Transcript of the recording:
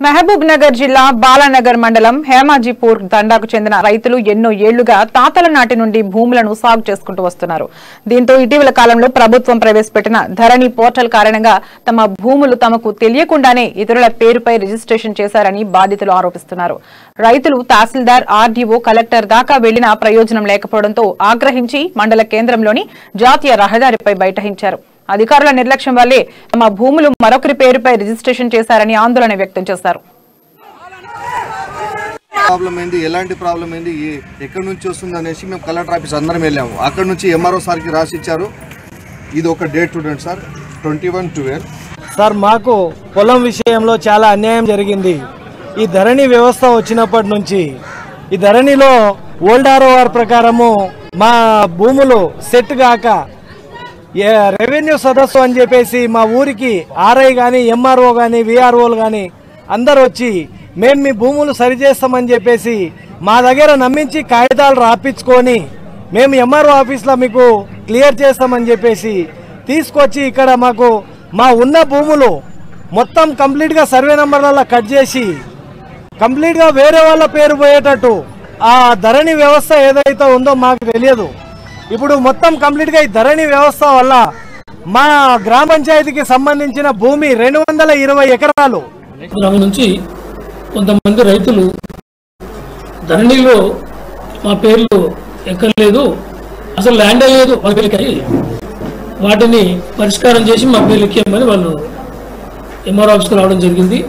మహబూబ్ నగర్ జిల్లా బాలానగర్ మండలం హేమాజీపూర్ తండాకు చెందిన రైతులు ఎన్నో ఏళ్లుగా తాతల నాటి నుండి భూములను సాగు చేసుకుంటూ వస్తున్నారు. దీంతో ఇటీవల కాలంలో ప్రభుత్వం ప్రవేశపెట్టిన ధరణి పోర్టల్ కారణంగా తమ భూములు తమకు తెలియకుండానే ఇతరుల పేరుపై రిజిస్ట్రేషన్ చేశారని బాధితులు ఆరోపిస్తున్నారు. రైతులు తహసీల్దార్, ఆర్డీఓ, కలెక్టర్ దాకా వెళ్లినా ప్రయోజనం లేకపోవడంతో ఆగ్రహించి మండల కేంద్రంలోని జాతీయ రహదారిపై బైఠాయించారు. అధికారుల నిర్లక్ష్యం వల్లే తమ భూములు మరొకరి పేరుపై రిజిస్ట్రేషన్ చేశారని ఆందోళన వ్యక్తం చేశారు. ఎలాంటి ప్రాబ్లం ఏంది, ఎక్కడి నుంచి వస్తుంది అనేసి మేము కలెక్టర్ ఆఫీస్ అందరం వెళ్ళాము. అక్కడ నుంచి ఎంఆర్ఓ సార్కి రాసిచ్చారు. ఇది ఒక డేట్ చూడండి సార్, 21/12. సార్, మాకు పొలం విషయంలో చాలా అన్యాయం జరిగింది. ఈ ధరణి వ్యవస్థ వచ్చినప్పటి నుంచి ఈ ధరణిలో ఓల్డ్ ఆర్ఓఆర్ ప్రకారము మా భూములు సెట్ కాక రెవెన్యూ సదస్సు అని చెప్పేసి మా ఊరికి ఆర్ఐ కానీ, ఎంఆర్ఓ కానీ, విఆర్ఓలు కానీ అందరు వచ్చి మేము మీ భూములు సరిచేస్తామని చెప్పేసి మా దగ్గర నమ్మించి కాగితాలు రాపించుకొని మేము ఎంఆర్ఓ ఆఫీస్లో మీకు క్లియర్ చేస్తామని చెప్పేసి తీసుకొచ్చి ఇక్కడ మాకు మా ఉన్న భూములు మొత్తం కంప్లీట్గా సర్వే నెంబర్లలో కట్ చేసి కంప్లీట్గా వేరే వాళ్ళ పేరు పోయేటట్టు ఆ ధరణి వ్యవస్థ ఏదైతే ఉందో మాకు తెలియదు. ఇప్పుడు మొత్తం కంప్లీట్గా ఈ ధరణి వ్యవస్థ వల్ల మా గ్రామ పంచాయతీకి సంబంధించిన భూమి 220 ఎకరాలు గ్రామం నుంచి కొంతమంది రైతులు ధరణిలో మా పేర్లు ఎక్కర్లేదు, అసలు ల్యాండే లేదు వాళ్ళకి, వాటిని పరిష్కారం చేసి మా పేర్లు ఎక్కేయమని వాళ్ళు ఎంఆర్ఓ ఆఫీస్కి రావడం జరిగింది.